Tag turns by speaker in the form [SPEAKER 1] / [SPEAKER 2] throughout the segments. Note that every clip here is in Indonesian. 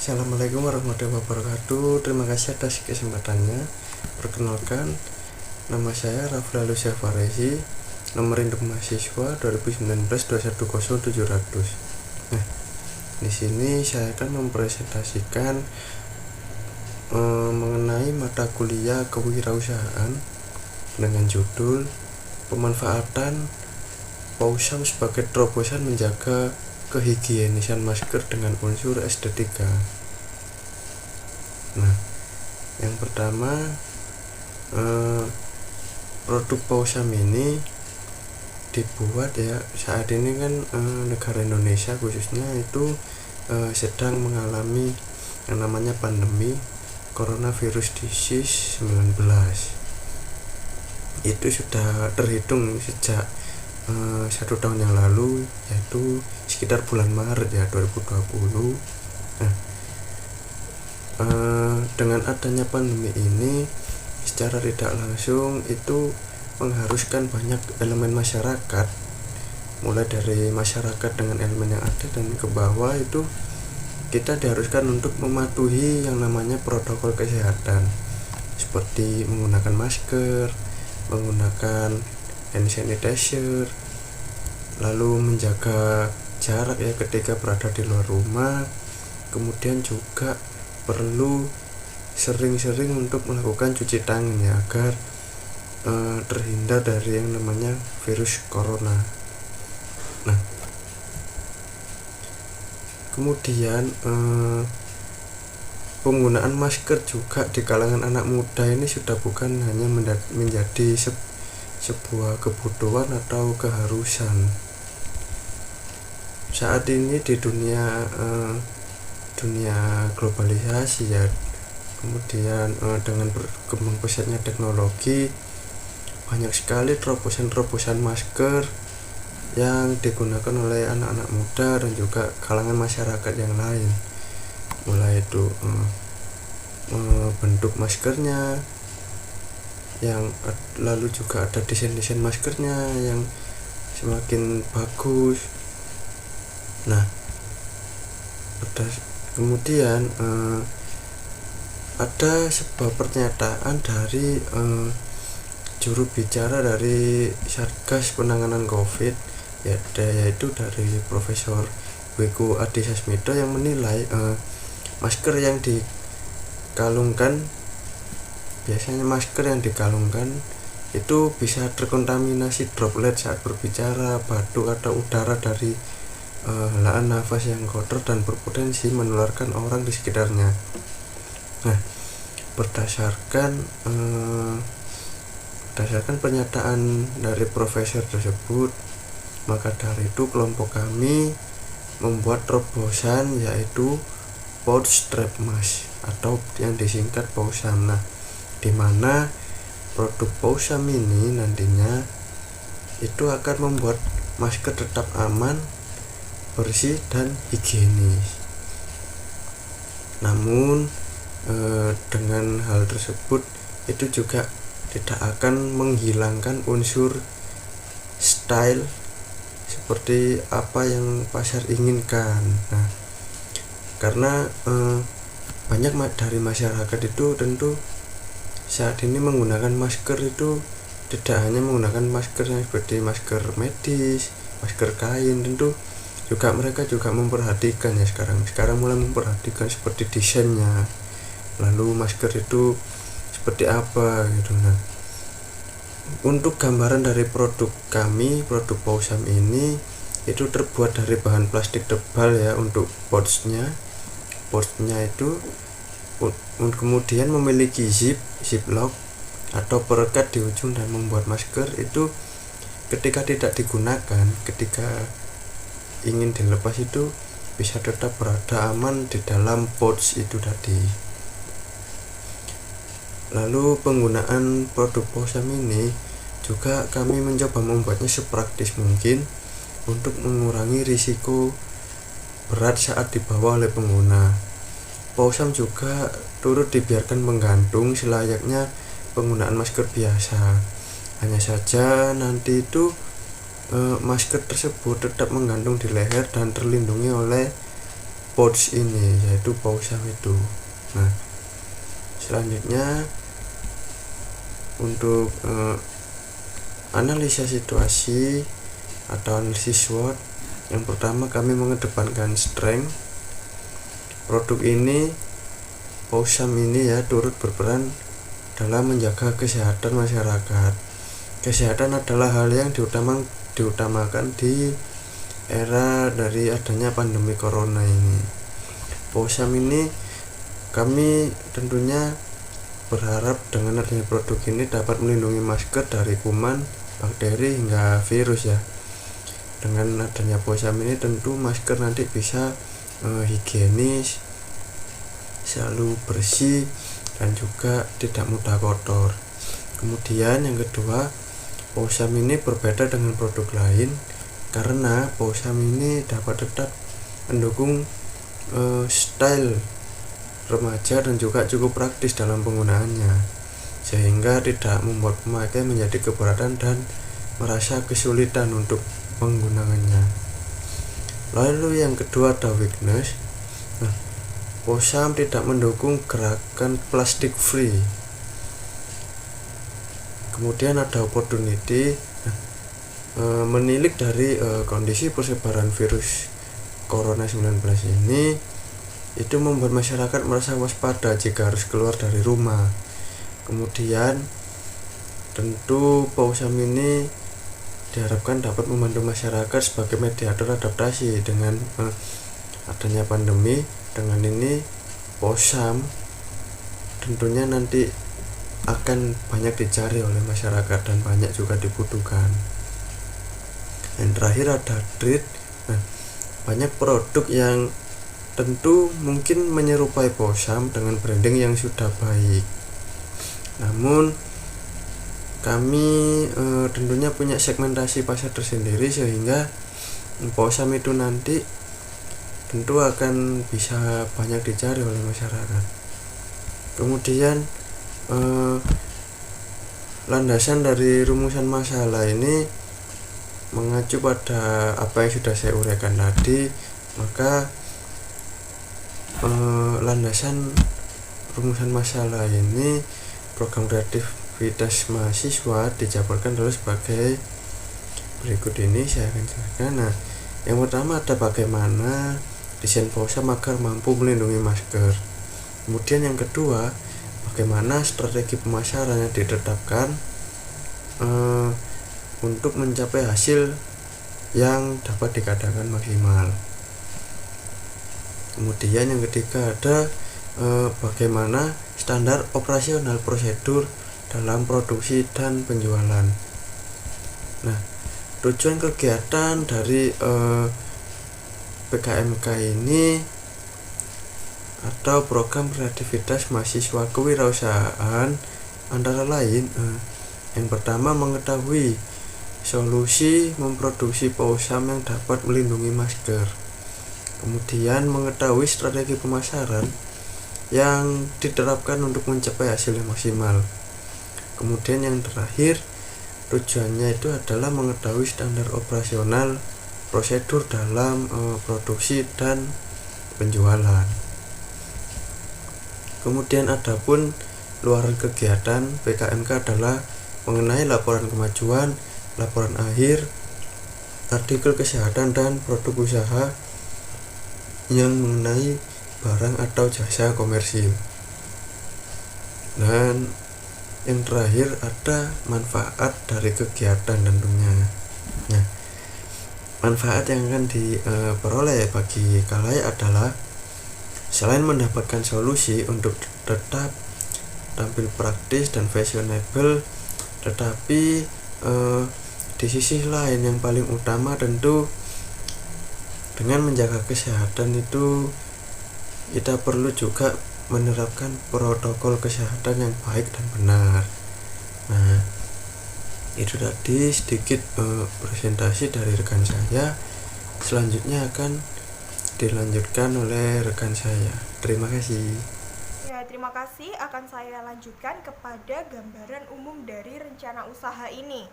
[SPEAKER 1] Assalamualaikum warahmatullahi wabarakatuh. Terima kasih atas kesempatannya. Perkenalkan, nama saya Rafli Alusia Faresi, nomor induk mahasiswa 2019-210700. Nah, di sini saya akan mempresentasikan mengenai mata kuliah kewirausahaan dengan judul pemanfaatan PAUSAM sebagai terobosan menjaga kehigienisan masker dengan unsur estetika. Nah, yang pertama, produk PAUSAM ini dibuat ya saat ini kan negara Indonesia khususnya itu sedang mengalami yang namanya pandemi coronavirus disease 19. Itu sudah terhitung sejak 1 tahun yang lalu, yaitu sekitar bulan Maret ya 2020. Nah, dengan adanya pandemi ini secara tidak langsung itu mengharuskan banyak elemen masyarakat, mulai dari masyarakat dengan elemen yang ada dan ke bawah, itu kita diharuskan untuk mematuhi yang namanya protokol kesehatan seperti menggunakan masker, menggunakan hand sanitizer, lalu menjaga jarak ya ketika berada di luar rumah. Kemudian juga perlu sering-sering untuk melakukan cuci tangan ya agar terhindar dari yang namanya virus corona. Nah, kemudian penggunaan masker juga di kalangan anak muda ini sudah bukan hanya menjadi sebuah kebutuhan atau keharusan. Saat ini di dunia globalisasi ya, kemudian dengan berkembang pesatnya teknologi, banyak sekali terobosan masker yang digunakan oleh anak-anak muda dan juga kalangan masyarakat yang lain, mulai itu bentuk maskernya yang lalu juga ada desain maskernya yang semakin bagus. Nah, kemudian ada sebuah pernyataan dari juru bicara dari Satgas Penanganan COVID, yaitu dari Profesor Wiku Adhisa Smito, yang menilai masker yang dikalungkan, biasanya masker yang dikalungkan itu bisa terkontaminasi droplet saat berbicara, batuk atau udara dari helaan nafas yang kotor dan berpotensi menularkan orang di sekitarnya. Nah, berdasarkan pernyataan dari profesor tersebut, maka dari itu kelompok kami membuat terobosan yaitu pouch strap mask atau yang disingkat PAUSAM. Nah, di mana produk PAUSAM ini nantinya itu akan membuat masker tetap aman, bersih dan higienis. Namun dengan hal tersebut itu juga tidak akan menghilangkan unsur style seperti apa yang pasar inginkan. Nah, karena banyak dari masyarakat itu tentu saat ini menggunakan masker itu tidak hanya menggunakan masker yang seperti masker medis, masker kain, tentu juga mereka juga memperhatikan ya sekarang mulai memperhatikan seperti desainnya, lalu masker itu seperti apa gitu. Nah, untuk gambaran dari produk kami, produk PAUSAM ini itu terbuat dari bahan plastik tebal ya untuk pouchnya itu kemudian memiliki ziplock atau perekat di ujung dan membuat masker itu ketika tidak digunakan, ketika ingin dilepas itu bisa tetap berada aman di dalam pouch itu tadi. Lalu penggunaan produk PAUSAM ini juga kami mencoba membuatnya sepraktis mungkin untuk mengurangi risiko berat saat dibawa oleh pengguna. PAUSAM juga turut dibiarkan menggantung selayaknya penggunaan masker biasa. Hanya saja nanti itu masker tersebut tetap menggantung di leher dan terlindungi oleh pouch ini, yaitu Pausam itu. Nah, selanjutnya untuk analisa situasi atau analisis SWOT, yang pertama kami mengedepankan strength. Produk ini, Pausam ini ya, turut berperan dalam menjaga kesehatan masyarakat. Kesehatan adalah hal yang diutamakan di era dari adanya pandemi corona ini. Pausam ini kami tentunya berharap dengan adanya produk ini dapat melindungi masker dari kuman, bakteri hingga virus ya. Dengan adanya Pausam ini tentu masker nanti bisa higienis, selalu bersih, dan juga tidak mudah kotor. Kemudian yang kedua, Pausam ini berbeda dengan produk lain karena Pausam ini dapat tetap mendukung style remaja dan juga cukup praktis dalam penggunaannya, sehingga tidak membuat pemakai menjadi keberatan dan merasa kesulitan untuk penggunaannya. Lalu yang kedua ada weakness. Nah, Pausam tidak mendukung gerakan plastik free. Kemudian ada opportunity. Menilik dari kondisi persebaran virus Corona 19 ini, itu membuat masyarakat merasa waspada jika harus keluar dari rumah. Kemudian tentu Pausam ini diharapkan dapat membantu masyarakat sebagai mediator adaptasi dengan adanya pandemi. Dengan ini Pausam tentunya nanti akan banyak dicari oleh masyarakat dan banyak juga dibutuhkan. Yang terakhir ada treat. Nah, banyak produk yang tentu mungkin menyerupai Pausam dengan branding yang sudah baik. Namun kami tentunya punya segmentasi pasar tersendiri, sehingga Pausam itu nanti tentu akan bisa banyak dicari oleh masyarakat. Kemudian landasan dari rumusan masalah ini mengacu pada apa yang sudah saya uraikan tadi, maka landasan rumusan masalah ini program kreativitas mahasiswa dijabarkan adalah sebagai berikut ini, saya akan jelaskan. Nah, yang pertama ada bagaimana desain Pausam agar mampu melindungi masker. Kemudian yang kedua, bagaimana strategi pemasaran yang ditetapkan untuk mencapai hasil yang dapat dikatakan maksimal. Kemudian yang ketiga ada bagaimana standar operasional prosedur dalam produksi dan penjualan. Nah, tujuan kegiatan dari PKMK ini atau program kreativitas mahasiswa kewirausahaan antara lain yang pertama, mengetahui solusi memproduksi Pausam yang dapat melindungi masker. Kemudian mengetahui strategi pemasaran yang diterapkan untuk mencapai hasil yang maksimal. Kemudian yang terakhir, tujuannya itu adalah mengetahui standar operasional prosedur dalam produksi dan penjualan. Kemudian adapun luaran kegiatan PKMK adalah mengenai laporan kemajuan, laporan akhir, artikel kesehatan, dan produk usaha yang mengenai barang atau jasa komersil. Dan yang terakhir ada manfaat dari kegiatan tentunya. Nah, manfaat yang akan diperoleh bagi khalayak adalah selain mendapatkan solusi untuk tetap tampil praktis dan fashionable, tetapi di sisi lain yang paling utama tentu dengan menjaga kesehatan itu kita perlu juga menerapkan protokol kesehatan yang baik dan benar. Nah, itu tadi sedikit presentasi dari rekan saya. Selanjutnya akan dilanjutkan oleh rekan saya. Terima kasih.
[SPEAKER 2] Ya, terima kasih. Akan saya lanjutkan kepada gambaran umum dari rencana usaha ini.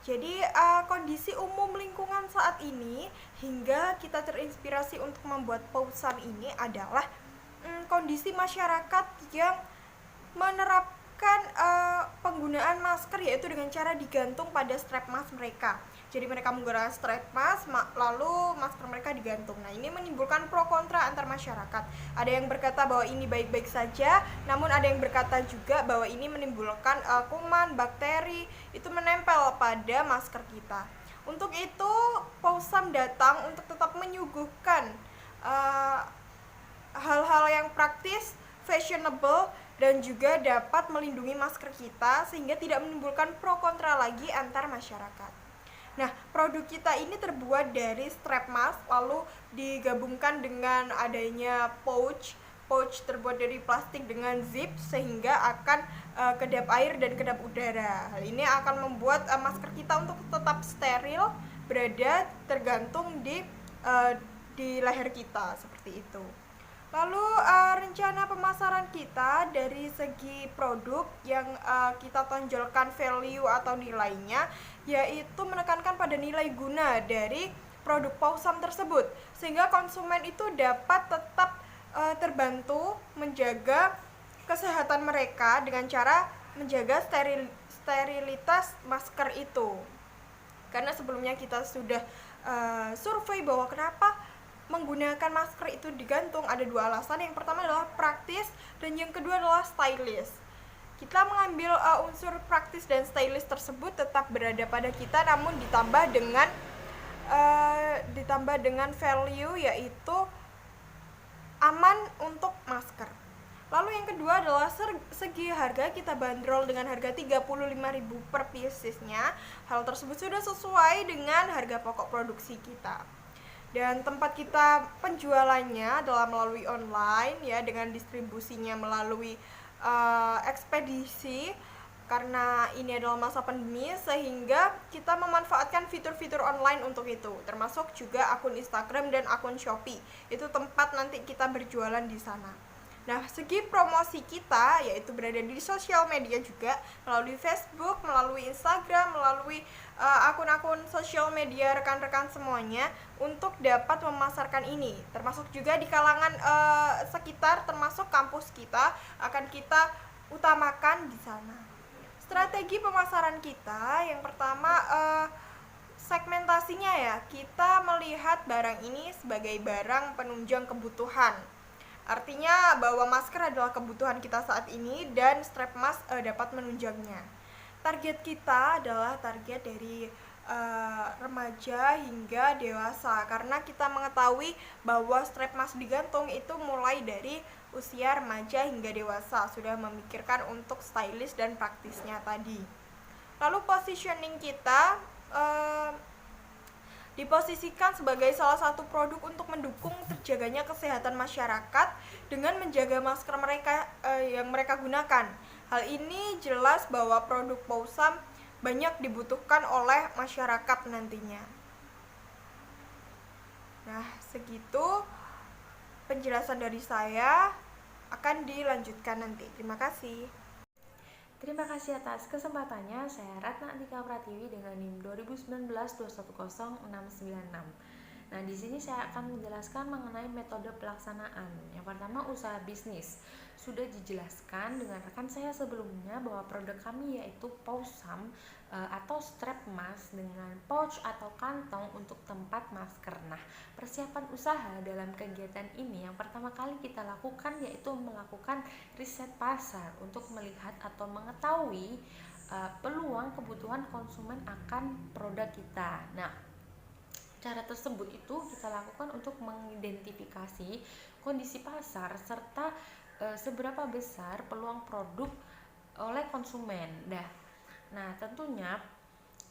[SPEAKER 2] Jadi kondisi umum lingkungan saat ini hingga kita terinspirasi untuk membuat Pausam ini adalah kondisi masyarakat yang menerapkan penggunaan masker, yaitu dengan cara digantung pada strap mask mereka. Jadi mereka menggunakan strap mask, lalu masker mereka digantung. Nah, ini menimbulkan pro kontra antar masyarakat. Ada yang berkata bahwa ini baik-baik saja, namun ada yang berkata juga bahwa ini menimbulkan kuman, bakteri, itu menempel pada masker kita. Untuk itu, Pausam datang untuk tetap menyuguhkan hal-hal yang praktis, fashionable, dan juga dapat melindungi masker kita sehingga tidak menimbulkan pro kontra lagi antar masyarakat. Nah, produk kita ini terbuat dari strap mask, lalu digabungkan dengan adanya pouch terbuat dari plastik dengan zip sehingga akan kedap air dan kedap udara. Hal ini akan membuat masker kita untuk tetap steril berada tergantung di leher kita seperti itu. Lalu rencana pemasaran kita dari segi produk yang kita tonjolkan value atau nilainya, yaitu menekankan pada nilai guna dari produk Pausam tersebut, sehingga konsumen itu dapat tetap terbantu menjaga kesehatan mereka dengan cara menjaga sterilitas masker itu. Karena sebelumnya kita sudah survei bahwa kenapa menggunakan masker itu digantung, ada dua alasan. Yang pertama adalah praktis dan yang kedua adalah stylish. Kita mengambil unsur praktis dan stylish tersebut tetap berada pada kita, namun ditambah dengan value, yaitu aman untuk masker. Lalu yang kedua adalah segi harga, kita bandrol dengan harga 35.000 per piecesnya. Hal tersebut sudah sesuai dengan harga pokok produksi kita. Dan tempat kita penjualannya adalah melalui online ya, dengan distribusinya melalui ekspedisi, karena ini adalah masa pandemi sehingga kita memanfaatkan fitur-fitur online untuk itu, termasuk juga akun Instagram dan akun Shopee. Itu tempat nanti kita berjualan di sana. Nah, segi promosi kita yaitu berada di sosial media juga, melalui Facebook, melalui Instagram, melalui akun-akun sosial media rekan-rekan semuanya untuk dapat memasarkan ini. Termasuk juga di kalangan sekitar, termasuk kampus kita akan kita utamakan di sana. Strategi pemasaran kita yang pertama segmentasinya ya, kita melihat barang ini sebagai barang penunjang kebutuhan. Artinya bahwa masker adalah kebutuhan kita saat ini dan strap mask dapat menunjangnya. Target kita adalah target dari remaja hingga dewasa, karena kita mengetahui bahwa strap mask digantung itu mulai dari usia remaja hingga dewasa, sudah memikirkan untuk stylish dan praktisnya tadi. Lalu positioning kita diposisikan sebagai salah satu produk untuk mendukung terjaganya kesehatan masyarakat dengan menjaga masker mereka yang mereka gunakan. Hal ini jelas bahwa produk Pausam banyak dibutuhkan oleh masyarakat nantinya. Nah, segitu penjelasan dari saya, akan dilanjutkan nanti. Terima kasih.
[SPEAKER 3] Terima kasih atas kesempatannya. Saya Ratna Antika Pratiwi dengan NIM 2019-210-696. Nah, di sini saya akan menjelaskan mengenai metode pelaksanaan. Yang pertama, usaha bisnis. Sudah dijelaskan dengan rekan saya sebelumnya bahwa produk kami yaitu Pausam atau strap mask dengan pouch atau kantong untuk tempat masker. Nah, persiapan usaha dalam kegiatan ini yang pertama kali kita lakukan yaitu melakukan riset pasar untuk melihat atau mengetahui peluang kebutuhan konsumen akan produk kita. Nah, cara tersebut itu kita lakukan untuk mengidentifikasi kondisi pasar serta seberapa besar peluang produk oleh konsumen. Nah, tentunya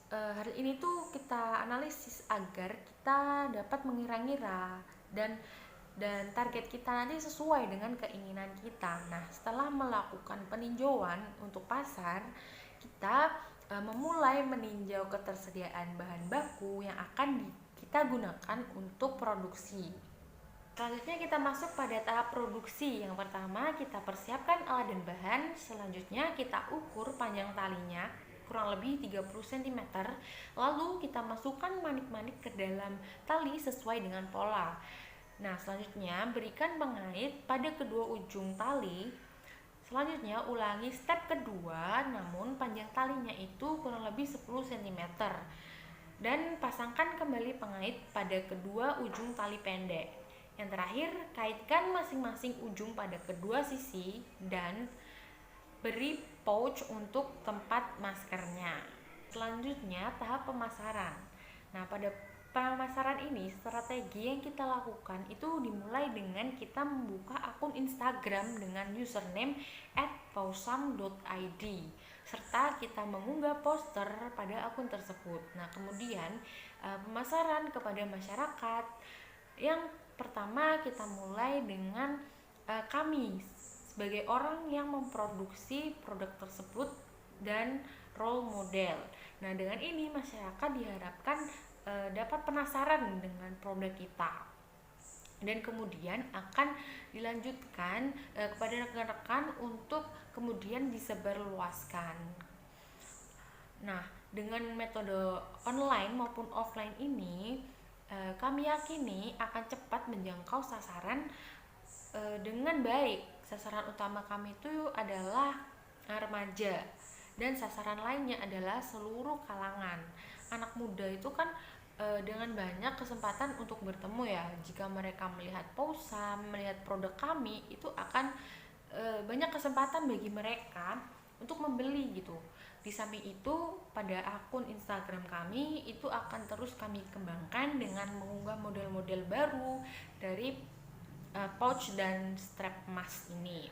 [SPEAKER 3] hal ini tuh kita analisis agar kita dapat mengira-ngira dan target kita nanti sesuai dengan keinginan kita. Nah, setelah melakukan peninjauan untuk pasar, kita memulai meninjau ketersediaan bahan baku yang akan kita gunakan untuk produksi. Selanjutnya kita masuk pada tahap produksi. Yang pertama kita persiapkan alat dan bahan. Selanjutnya kita ukur panjang talinya, kurang lebih 30 cm. Lalu kita masukkan manik-manik ke dalam tali sesuai dengan pola. Nah, selanjutnya berikan pengait pada kedua ujung tali. Selanjutnya ulangi step kedua, namun panjang talinya itu kurang lebih 10 cm. Dan pasangkan kembali pengait pada kedua ujung tali pendek. Yang terakhir, kaitkan masing-masing ujung pada kedua sisi dan beri pouch untuk tempat maskernya. Selanjutnya, tahap pemasaran. Nah, pada pemasaran ini, strategi yang kita lakukan itu dimulai dengan kita membuka akun Instagram dengan username @pausam.id serta kita mengunggah poster pada akun tersebut. Nah, kemudian pemasaran kepada masyarakat. Yang pertama, kita mulai dengan kami sebagai orang yang memproduksi produk tersebut dan role model. Nah, dengan ini masyarakat diharapkan dapat penasaran dengan produk kita, dan kemudian akan dilanjutkan kepada rekan-rekan untuk kemudian disebarluaskan. Nah, dengan metode online maupun offline ini kami yakini akan cepat menjangkau sasaran dengan baik. Sasaran utama kami itu adalah remaja, dan sasaran lainnya adalah seluruh kalangan. Anak muda itu kan dengan banyak kesempatan untuk bertemu ya. Jika mereka melihat Pausam, melihat produk kami, itu akan banyak kesempatan bagi mereka untuk membeli gitu. Di samping itu, pada akun Instagram kami itu akan terus kami kembangkan dengan mengunggah model-model baru dari pouch dan strap mask ini.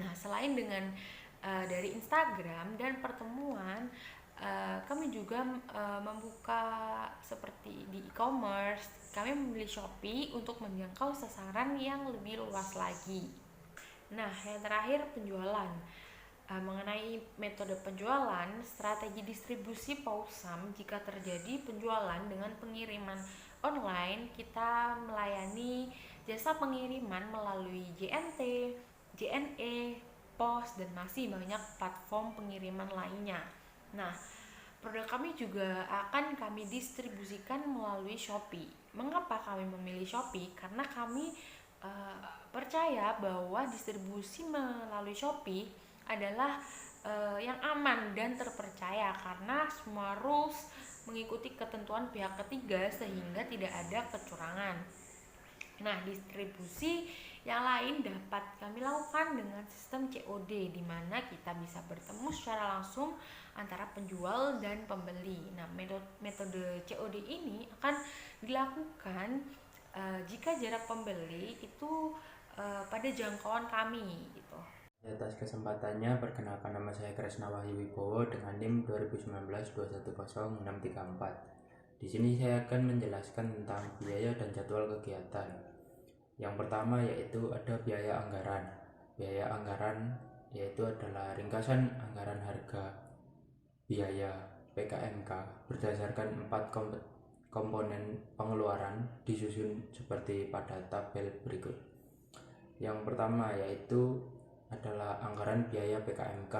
[SPEAKER 3] Nah, selain dengan dari Instagram dan pertemuan, kami juga membuka seperti di e-commerce. Kami memilih Shopee untuk menjangkau sasaran yang lebih luas lagi. Nah, yang terakhir, penjualan. Mengenai metode penjualan, strategi distribusi Pausam, jika terjadi penjualan dengan pengiriman online, kita melayani jasa pengiriman melalui JNT, JNE, POS, dan masih banyak platform pengiriman lainnya. Nah, produk kami juga akan kami distribusikan melalui Shopee. Mengapa kami memilih Shopee? Karena kami percaya bahwa distribusi melalui Shopee adalah yang aman dan terpercaya, karena semua rules mengikuti ketentuan pihak ketiga sehingga tidak ada kecurangan. Nah, distribusi yang lain dapat kami lakukan dengan sistem COD, di mana kita bisa bertemu secara langsung antara penjual dan pembeli. Nah, metode COD ini akan dilakukan jika jarak pembeli itu pada jangkauan kami gitu.
[SPEAKER 4] Atas kesempatannya, perkenalkan, nama saya Kresna Wahyu Wibowo dengan NIM 2019-210-634. Di sini saya akan menjelaskan tentang biaya dan jadwal kegiatan. Yang pertama yaitu ada biaya anggaran. Biaya anggaran yaitu adalah ringkasan anggaran harga biaya PKMK berdasarkan 4 komponen pengeluaran, disusun seperti pada tabel berikut. Yang pertama yaitu adalah anggaran biaya PKMK.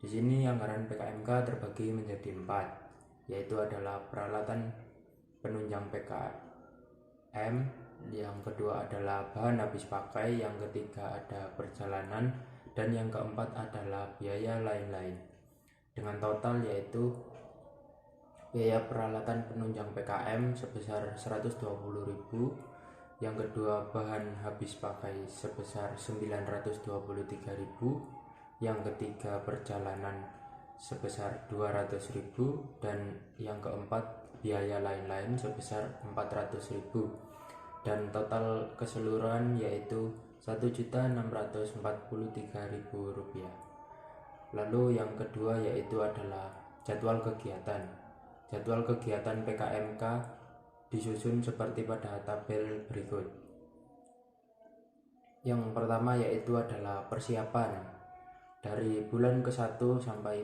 [SPEAKER 4] Di sini anggaran PKMK terbagi menjadi 4, yaitu adalah peralatan penunjang PKM, yang kedua adalah bahan habis pakai, yang ketiga ada perjalanan, dan yang keempat adalah biaya lain-lain. Dengan total yaitu biaya peralatan penunjang PKM sebesar 120.000, yang kedua bahan habis pakai sebesar 923.000, yang ketiga perjalanan sebesar 200.000, dan yang keempat biaya lain-lain sebesar 400.000, dan total keseluruhan yaitu 1.643.000 rupiah. Lalu yang kedua yaitu adalah jadwal kegiatan. Jadwal kegiatan PKMK disusun seperti pada tabel berikut. Yang pertama yaitu adalah persiapan. Dari bulan ke-1 sampai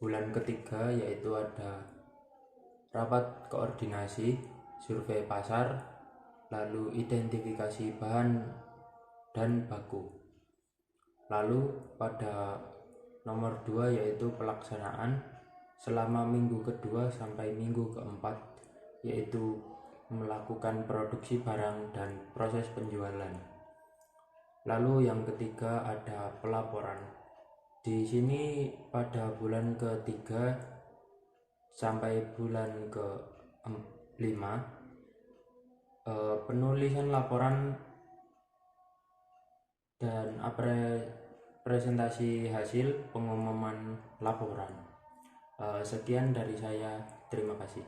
[SPEAKER 4] bulan ketiga yaitu ada rapat koordinasi, survei pasar, lalu identifikasi bahan dan baku. Lalu pada Nomor 2 yaitu pelaksanaan selama minggu kedua sampai minggu keempat, yaitu melakukan produksi barang dan proses penjualan. Lalu yang ketiga ada pelaporan. Di sini pada bulan ketiga sampai bulan ke-5 penulisan laporan dan presentasi hasil pengumuman laporan. Sekian dari saya, terima kasih.